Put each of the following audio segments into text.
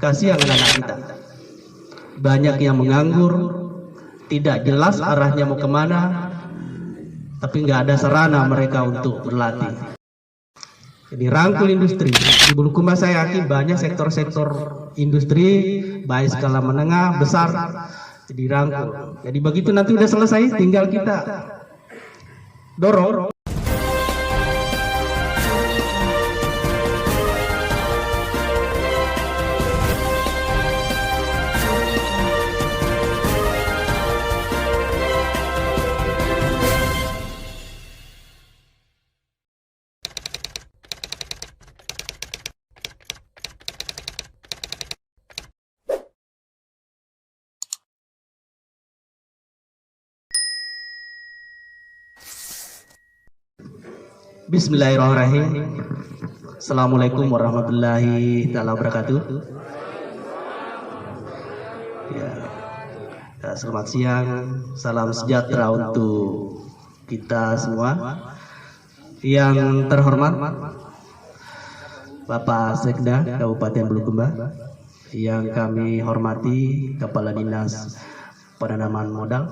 Kasihan anak-anak kita. Banyak yang menganggur, tidak jelas arahnya mau kemana, tapi nggak ada sarana mereka untuk berlatih. Jadi rangkul industri. Di Bulukumba saya yakin banyak sektor-sektor industri, baik skala menengah, besar, jadi rangkul. Jadi begitu nanti udah selesai, tinggal kita dorong. Bismillahirrahmanirrahim. Assalamualaikum warahmatullahi wabarakatuh. Ya, selamat siang, salam sejahtera untuk kita semua. Yang terhormat Bapak Sekda Kabupaten Bulukumba, yang kami hormati Kepala Dinas Penanaman Modal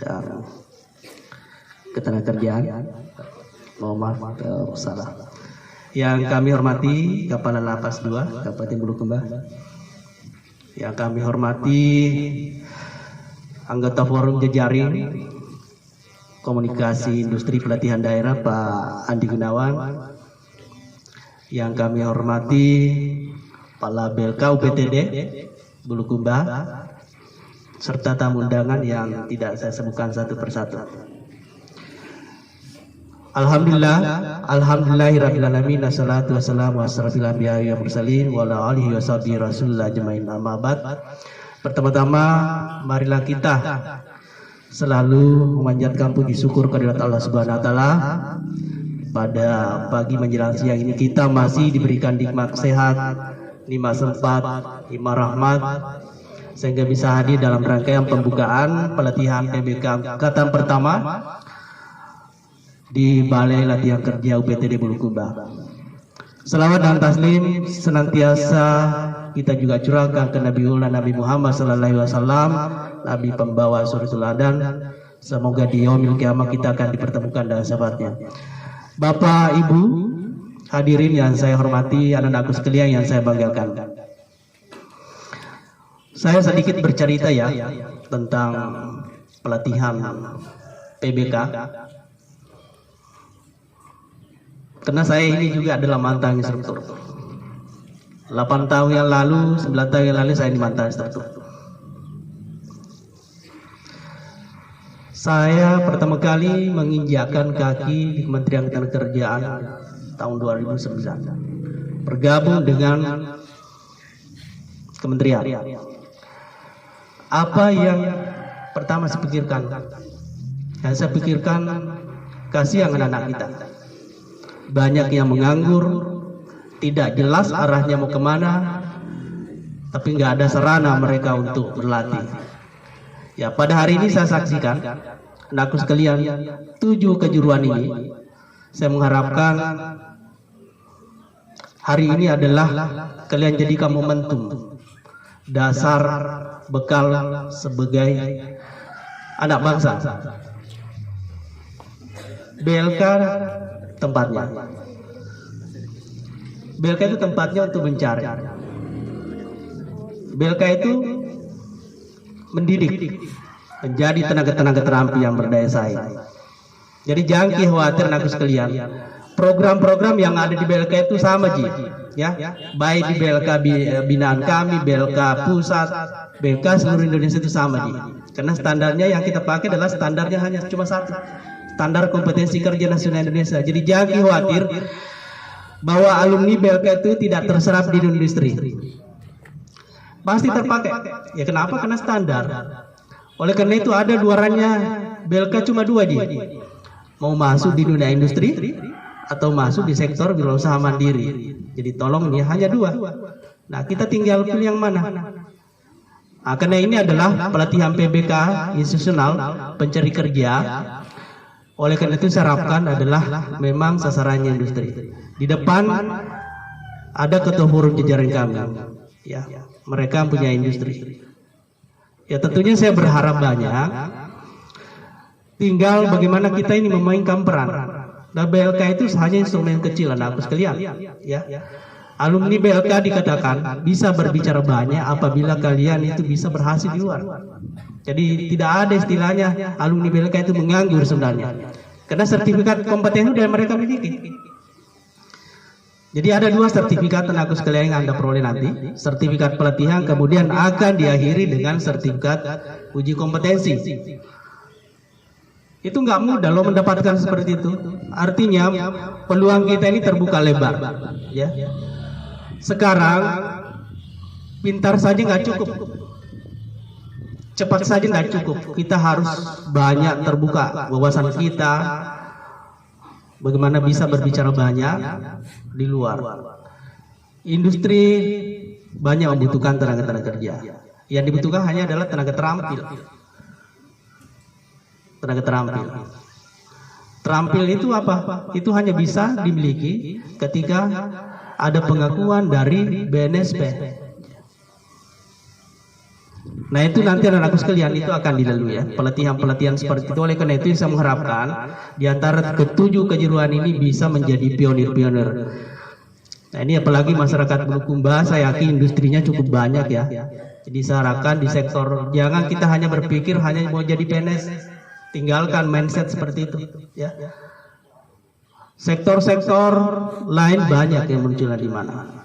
dan Ketenagakerjaan, mohon maaf kalau salah. Yang kami hormati Kepala Lapas 2 Kabupaten Bulukumba, yang kami hormati anggota Forum Jejaring Komunikasi Industri Pelatihan Daerah Pak Andi Gunawan, yang kami hormati Kepala BLK UPTD Bulukumba, serta tamu undangan yang tidak saya sebutkan satu persatu. Alhamdulillahirrahmanirrahim. Assalatu wassalamu asrafil anbiya wa mursalin wa ala alihi wa sahbihi rasulullah jamain amma ba'd. Pertama-tama marilah kita selalu memanjatkan puji syukur kehadirat Allah Subhanahu wa taala. Pada pagi menjelang siang ini kita masih diberikan nikmat sehat, nikmat sempat, nikmat rahmat, sehingga bisa hadir dalam rangkaian pembukaan pelatihan PBK angkatan pertama di Balai Latihan Kerja UPTD Bulukumba. Selawat dan taslim senantiasa kita juga curahkan ke Nabi Muhammad SAW, Nabi pembawa suratul Adan. Semoga di yaumil kiamat kita akan dipertemukan dengan sahabatnya. Bapak, Ibu, hadirin yang saya hormati, anak-anakku sekalian yang saya banggakan. Saya sedikit bercerita ya tentang pelatihan PBK. Karena saya ini juga adalah mantan instruktur. 8 tahun yang lalu, 9 tahun yang lalu saya ini mantan instruktur. Saya pertama kali menginjakkan kaki di Kementerian Ketenagakerjaan tahun 2009. Bergabung dengan kementerian. Apa yang pertama saya pikirkan? Yang saya pikirkan, kasihan anak-anak kita. Banyak yang menganggur, tidak jelas arahnya mau kemana, tapi nggak ada sarana mereka untuk berlatih. Ya, pada hari ini saya saksikan, anakku sekalian, 7 kejuruan ini, saya mengharapkan hari ini adalah kalian jadikan momentum, dasar, bekal sebagai anak bangsa. BLK tempatnya. BLK itu tempatnya untuk mencari. BLK itu mendidik, menjadi tenaga-tenaga terampil yang berdaya saing. Jadi jangan khawatir anakku sekalian. Program-program yang ada di BLK itu sama Ji, ya. Baik di BLK binaan kami, BLK pusat, BLK seluruh Indonesia itu sama Ji. Karena standarnya yang kita pakai adalah standarnya hanya cuma satu. Standar kompetensi kerja nasional Indonesia. Jadi jangan khawatir bahwa alumni BLK itu tidak terserap di industri. Pasti terpakai. Ya kenapa? Karena standar. Oleh karena itu ada luarannya BLK cuma 2 Ji. Mau masuk di dunia industri atau masuk di sektor wirausaha mandiri. Jadi tolong ini hanya 2. Nah kita tinggal pilih yang mana. Nah, karena ini adalah pelatihan PBK institusional pencari kerja. Oleh karena itu saya harapkan adalah memang sasarannya industri. Di depan ada ketua forum jejaring kami. Ya, mereka punya industri. Ya tentunya saya berharap banyak. Tinggal bagaimana kita ini memainkan peran. Nah, BLK itu hanya instrumen kecil, anak-anakku sekalian. Ya, alumni BLK dikatakan bisa berbicara banyak apabila kalian itu bisa berhasil di luar. Jadi tidak ada istilahnya alumni BLK itu menganggur sebenarnya. Karena sertifikat kompetensi sudah mereka miliki. Jadi ada 2 sertifikat tenaga sekalian yang Anda peroleh nanti. Sertifikat pelatihan kemudian akan diakhiri dengan sertifikat uji kompetensi. Itu nggak mudah loh mendapatkan seperti itu. Artinya peluang kita ini terbuka lebar. Ya. Sekarang pintar saja nggak cukup. Cepat saja nggak cukup. Kita harus banyak terbuka wawasan kita. Bagaimana bisa berbicara banyak di luar. Industri banyak membutuhkan tenaga kerja. Yang dibutuhkan hanya adalah tenaga terampil. Tenaga terampil. Terampil itu apa? Itu hanya bisa dimiliki ketika ada pengakuan dari BNSP. Nah itu nanti anak-anakku sekalian itu akan dilalui ya, pelatihan-pelatihan seperti itu. Oleh karena itu saya mengharapkan di antara ketujuh kejuruan ini bisa menjadi pionir-pionir. Nah ini apalagi masyarakat Bulukumba, saya yakin industrinya cukup banyak ya. Jadi saya harapkan di sektor, jangan kita hanya berpikir hanya mau jadi PNS, tinggalkan mindset seperti itu ya. Sektor-sektor lain banyak yang muncul di mana.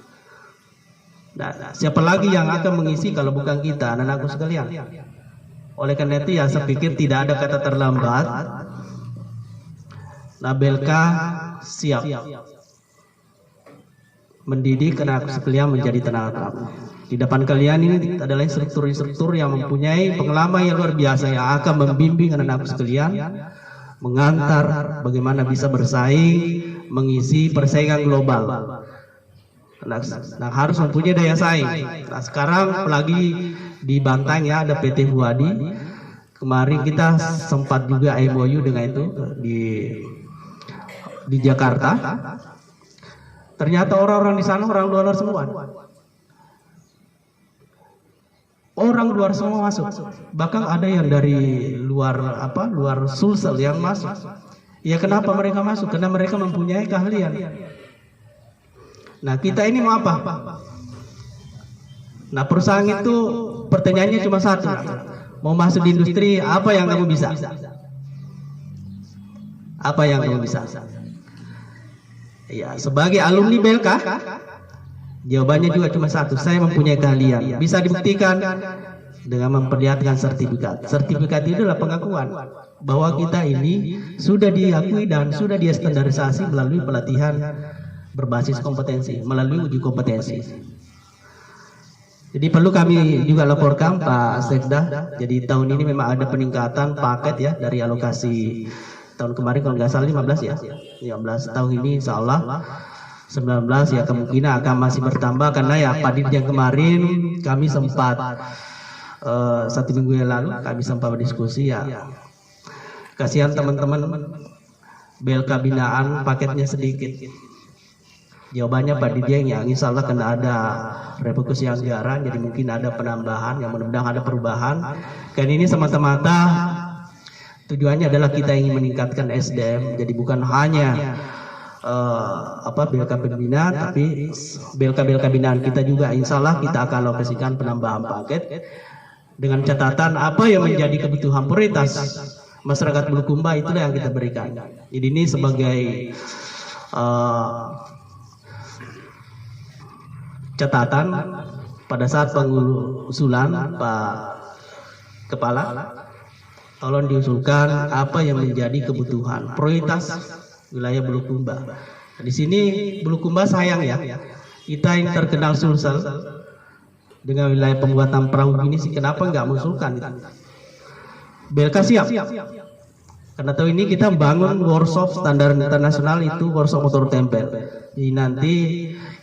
Nah, siapa lagi yang akan mengisi kalau bukan kita, anak-anakku sekalian. Oleh karena itu ya saya pikir tidak ada kata terlambat. Nah, BLK siap mendidik anak-anakku sekalian menjadi tenaga terampil. Di depan kalian ini adalah instruktur-instruktur yang mempunyai pengalaman yang luar biasa yang akan membimbing anak-anakku sekalian, mengantar bagaimana bisa bersaing, mengisi persaingan global. Nah, harus mempunyai daya saing. Nah, sekarang apalagi di Bantang ya ada PT Huadi. Kemarin kita sempat juga MOU dengan itu di Jakarta. Ternyata orang-orang di sana orang luar semua. Orang luar semua masuk. Bahkan ada yang dari luar luar Sulsel yang masuk. Ya kenapa mereka masuk? Karena mereka mempunyai keahlian. Nah kita ini mau apa? Nah perusahaan itu pertanyaannya cuma satu. Mau masuk di industri apa yang kamu bisa? Apa yang kamu bisa? Ya sebagai alumni BLK jawabannya juga cuma satu. Saya mempunyai keahlian. Bisa dibuktikan dengan memperlihatkan sertifikat. Sertifikat itu adalah pengakuan bahwa kita ini sudah diakui dan sudah distandarisasi melalui pelatihan berbasis kompetensi, melalui uji kompetensi. Jadi perlu kami juga laporkan Pak Sekda. Jadi tahun ini memang ada peningkatan paket ya dari alokasi tahun kemarin kalau nggak salah 15 ya. 15 tahun ini insya Allah 19 ya kemungkinan akan masih bertambah karena ya Pak Dirjen kemarin kami sempat 1 minggu yang lalu kami sempat berdiskusi ya. Kasihan teman-teman BLK binaan paketnya sedikit. Jawabannya Pak Dirjen ya insya Allah karena ada refokusi anggaran jadi mungkin ada penambahan yang mudah-mudahan ada perubahan. Karena ini semata-mata tujuannya adalah kita ingin meningkatkan SDM jadi bukan hanya BLK pembinaan tapi BLK binaan kita juga insya Allah kita akan alokasikan penambahan paket dengan catatan apa yang menjadi kebutuhan prioritas masyarakat Bulukumba itulah yang kita berikan. Jadi ini sebagai catatan pada saat pengusulan Pak Kepala tolong diusulkan apa yang menjadi kebutuhan prioritas wilayah Bulukumba. Nah, di sini Bulukumba sayang ya, kita yang terkenal Sulsel dengan wilayah pembuatan perahu ini sih kenapa nggak mengusulkan itu? BLK siap. Karena tahu ini kita bangun workshop standar internasional itu workshop motor tempel. Jadi nanti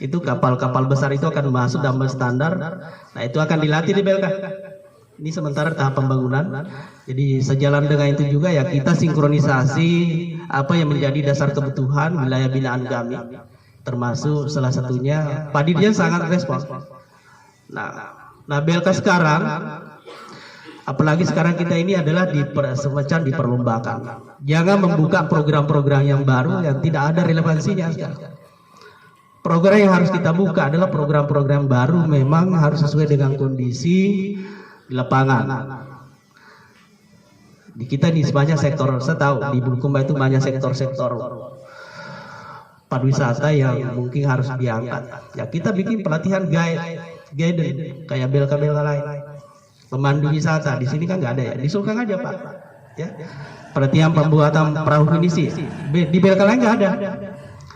itu kapal-kapal besar itu akan masuk dalam standar. Nah itu akan dilatih di BLK. Ini sementara tahap pembangunan. Jadi sejalan dengan itu juga ya kita sinkronisasi apa yang menjadi dasar kebutuhan wilayah binaan kami. Termasuk salah satunya Pak Dirjen sangat respons. Nah BLK sekarang, apalagi sekarang kita ini adalah semacam diperlombakan. Jangan membuka program-program yang baru yang tidak ada relevansinya sekarang. Program yang harus kita buka adalah program-program baru, memang harus sesuai dengan kondisi di lapangan. Di kita ini banyak sektor, saya tahu di Bulukumba itu banyak sektor-sektor pariwisata yang mungkin harus diangkat. Ya kita bikin pelatihan guide kayak BLK-BLK lain. Pemandu wisata di sini kan nggak ada ya, di Sulkang aja Pak. Ya, pelatihan pembuatan perahu pinisi di BLK lain nggak ada.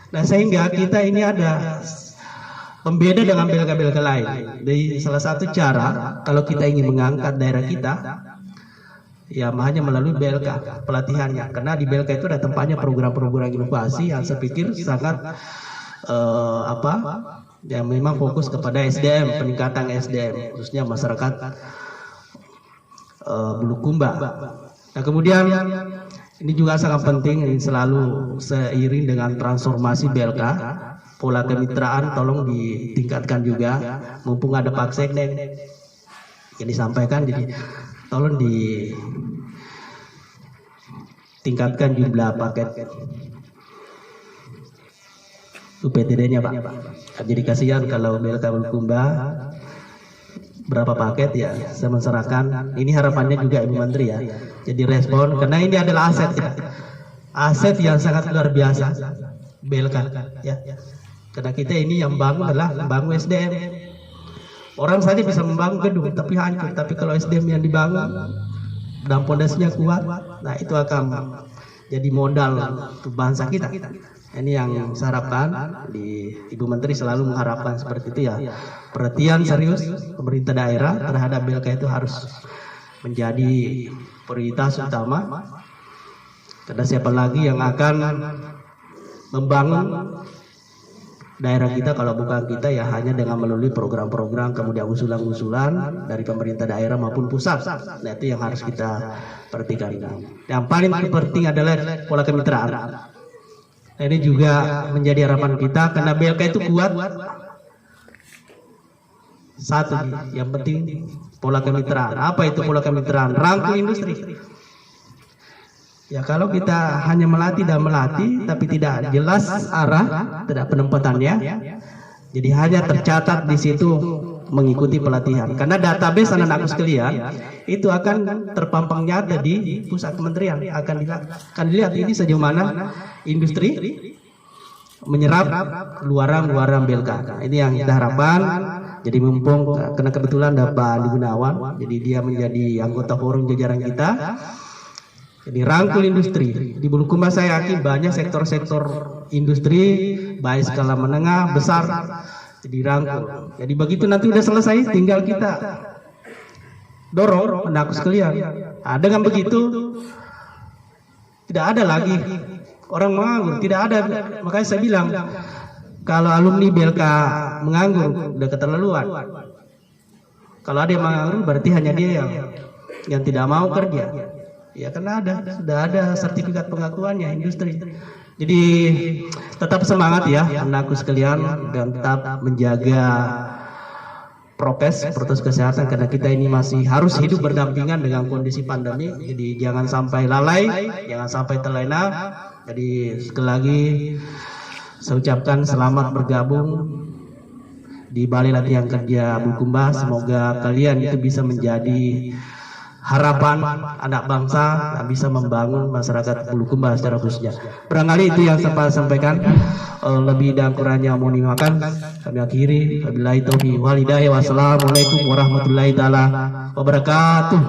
Nah sehingga kita ini ada pembeda dengan BLK-BLK lain. Jadi salah satu cara kalau kita ingin mengangkat daerah kita, ya hanya melalui BLK pelatihannya. Karena di BLK itu ada tempatnya program-program inovasi yang saya pikir sangat yang memang fokus kepada SDM, peningkatan SDM khususnya masyarakat Bulukumba. Nah kemudian ini juga sangat penting, ini selalu seiring dengan transformasi BLK, pola kemitraan tolong ditingkatkan juga, mumpung ada Pak Sekden yang disampaikan, jadi tolong ditingkatkan jumlah paket UPTD-nya Pak. Jadi kasihan kalau BLK Bulukumba berapa paket ya, saya menserahkan. Ini harapannya juga Ibu Menteri ya. Jadi respon, karena ini adalah aset ya. Aset yang sangat luar biasa BLK ya. Karena kita ini yang bangun adalah membangun SDM. Orang saja bisa membangun gedung tapi hancur, tapi kalau SDM yang dibangun dan pondasinya kuat, nah itu akan jadi modal untuk bangsa kita. Ini yang saya harapkan, di Ibu Menteri selalu mengharapkan seperti itu ya. Perhatian serius pemerintah daerah terhadap BLK itu harus menjadi prioritas utama. Karena siapa lagi yang akan membangun daerah kita kalau bukan kita, ya hanya dengan melalui program-program, kemudian usulan-usulan dari pemerintah daerah maupun pusat. Nah itu yang harus kita perhatikan. Yang paling penting adalah pola kemitraan. Ini juga menjadi harapan kita karena BLK itu kuat. Satu, yang penting pola kemitraan. Apa itu pola kemitraan? Rangkul industri. Ya kalau kita hanya melatih dan melatih, tapi tidak jelas arah, tidak penempatannya, jadi hanya tercatat di situ mengikuti pelatihan. Karena database anak-anakku sekalian itu akan terpampang nyata di pusat kementerian, akan dilihat ini sejauh mana industri menyerap luaran BLK. Ini yang kita harapkan. Jadi mumpung karena kebetulan ada Pak Andi Gunawan, jadi dia menjadi anggota forum jajaran kita. Jadi rangkul industri di Bulukumba, saya yakin banyak sektor-sektor industri baik skala menengah, besar, jadi rangkul. Jadi begitu nanti udah selesai, tinggal kita dorong anakku sekalian. Nah, dengan begitu tidak ada lagi orang menganggur, tidak ada. Makanya saya bilang kalau alumni BLK menganggur udah keterlaluan. Kalau ada yang menganggur berarti hanya dia yang tidak mau kerja. Ya karena sudah ada sertifikat pengakuannya industri. Jadi tetap semangat ya anakku sekalian, dan tetap menjaga prokes kesehatan karena kita ini masih harus hidup berdampingan dengan kondisi pandemi. Jadi jangan sampai lalai, jangan sampai terlena. Jadi sekali lagi saya ucapkan selamat bergabung di Balai Latihan Kerja Bulukumba. Semoga kalian itu bisa menjadi harapan anak bangsa yang bisa membangun masyarakat Bulukumba secara khususnya. Barangkali itu yang saya sampaikan. Lebih dan kurangnya mohon dimaafkan. Kami akhiri. Wabillahi taufiq wal hidayah. Wassalamualaikum warahmatullahi taala wabarakatuh.